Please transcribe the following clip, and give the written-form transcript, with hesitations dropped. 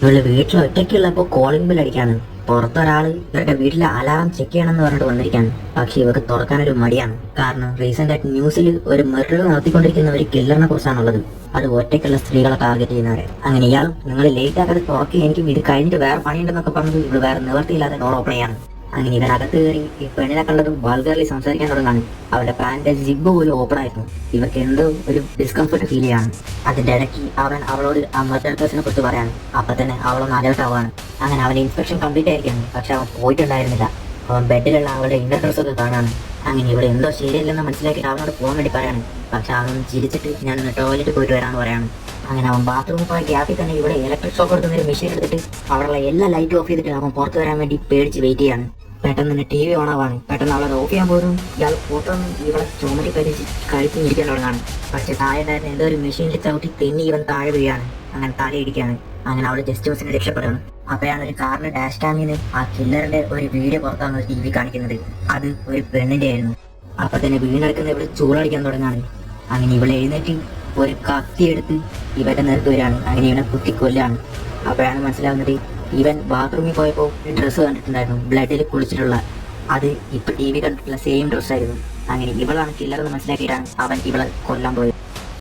ഇവളുടെ വീട്ടിൽ ഒറ്റയ്ക്കുള്ളപ്പോൾ calling bell അടിക്കാണ്. പുറത്തൊരാള് ഇവരുടെ വീട്ടിലെ അലാറം ചെക്ക് ചെയ്യണമെന്ന് പറഞ്ഞിട്ട് വന്നിരിക്കാണ്. പക്ഷെ ഇവർക്ക് തുറക്കാനൊരു മടിയാണ്. കാരണം റീസെന്റ് ആയിട്ട് ന്യൂസിൽ ഒരു മെർഡർ നടത്തിക്കൊണ്ടിരിക്കുന്ന ഒരു കില്ലറിനെ കുറിച്ചാണുള്ളത്. അത് ഒറ്റയ്ക്കുള്ള സ്ത്രീകളെ ടാർഗറ്റ് ചെയ്യുന്നവരെ. അങ്ങനെ ഇയാൾ നിങ്ങൾ ലേറ്റ് ആക്കാതെ തുറക്കി, എനിക്കും ഇത് കഴിഞ്ഞിട്ട് വേറെ പണിയുണ്ടെന്നൊക്കെ പറഞ്ഞത് ഇവിടെ വേറെ നിവർത്തിയില്ലാതെ ഡോർ ഓപ്പൺ ചെയ്യാണ്. അങ്ങനെ ഇവനകത്ത് കയറി ഈ പെണ്ണിനെ കണ്ടതും വൾഗർലി സംസാരിക്കാൻ തുടങ്ങാണ്. അവരുടെ പാൻറ് ജിബ് പോലും ഓപ്പൺ ആയിരുന്നു. ഇവർക്ക് എന്തോ ഒരു ഡിസ്കംഫർട്ട് ഫീൽ ചെയ്യാണ്. അതിന്റെ ഇടയ്ക്ക് അവൻ അവളോട് ആ മർഡർ കേസിനെ കുറിച്ച് പറയാണ്. അപ്പൊ തന്നെ അവളൊന്ന് അലേർട്ട് ആവുകയാണ്. അങ്ങനെ അവന്റെ ഇൻസ്പെക്ഷൻ കംപ്ലീറ്റ് ആയിരിക്കാണ്. പക്ഷെ അവൻ പോയിട്ടുണ്ടായിരുന്നില്ല. അവൻ ബെഡിലുള്ള അവളുടെ ഇന്നർ ഡ്രസ് ഒക്കെ കാണാണ്. അങ്ങനെ ഇവിടെ എന്തോ ശരിയല്ലെന്ന് മനസ്സിലാക്കിയിട്ട് അവനോട് പോകാൻ വേണ്ടി പറയാണ്. പക്ഷെ അവൻ ചിരിച്ചിട്ട് ഞാനൊന്ന് ടോയ്ലറ്റിൽ പോയിട്ട് വരാമെന്ന് പറയാണ്. അങ്ങനെ അവൻ ബാത്റൂമിൽ പോയ ഗ്യാപ്പിൽ തന്നെ ഇവിടെ ഇലക്ട്രിക് ഷോക്ക് എടുക്കുന്ന ഒരു മെഷീൻ എടുത്തിട്ട് അവിടെയുള്ള എല്ലാ ലൈറ്റും ഓഫ് ചെയ്തിട്ട് അവൻ പുറത്ത് വരാൻ വേണ്ടി പേടിച്ച് വെയിറ്റ് ചെയ്യാണ്. പെട്ടെന്ന് തന്നെ ടി വി ഓണാവാണ്. പെട്ടെന്ന് അവളത് ഓഫ് ചെയ്യാൻ പോലും ഇയാൾ പുറത്തൊന്നും ഇവളെ ചുമരി കഴിച്ച് ഇരിക്കാൻ തുടങ്ങാണ്. പക്ഷെ താഴെ ഉണ്ടായിരുന്ന എന്തോ ഒരു മെഷീനിൽ ചവിട്ടി തെന്നി ഇവൻ താഴെ വീഴാണ്. അങ്ങനെ തലയിടിക്കാണ്. അങ്ങനെ അവള് ജസ്റ്റ് മിസ്സിന് രക്ഷപ്പെടുകയാണ്. അപ്പോഴാണ് ഒരു കാറിന്റെ ഡാഷ് ക്യാമിന് ആ കില്ലറിന്റെ ഒരു വീഡിയോ പുറത്താണ് ടി വി കാണിക്കുന്നത്. അത് ഒരു പെണ്ണിന്റെ ആയിരുന്നു. അപ്പൊ തന്നെ വീണെടുക്കുന്ന ഇവിടെ ചൂളടിക്കാൻ തുടങ്ങാണ്. അങ്ങനെ ഇവളെ എഴുന്നേറ്റ് ഒരു കത്തി എടുത്ത് ഇവരുടെ നേർക്ക് വരികയാണ്. അങ്ങനെ ഇവനെ കുത്തി കൊല്ലാണ്. അപ്പോഴാണ് മനസ്സിലാവുന്നത് ഇവൻ ബാത്റൂമിൽ പോയപ്പോൾ ഡ്രസ്സ് കണ്ടിട്ടുണ്ടായിരുന്നു, ബ്ലഡിൽ കുളിച്ചിട്ടുള്ള. അത് ഇപ്പൊ ടി വി കണ്ടിട്ടുള്ള സെയിം ഡ്രസ്സായിരുന്നു. അങ്ങനെ ഇവളാണ് കില്ലറെന്ന് മനസ്സിലാക്കിയിട്ടാണ് അവൻ ഇവളെ കൊല്ലാൻ പോയത്.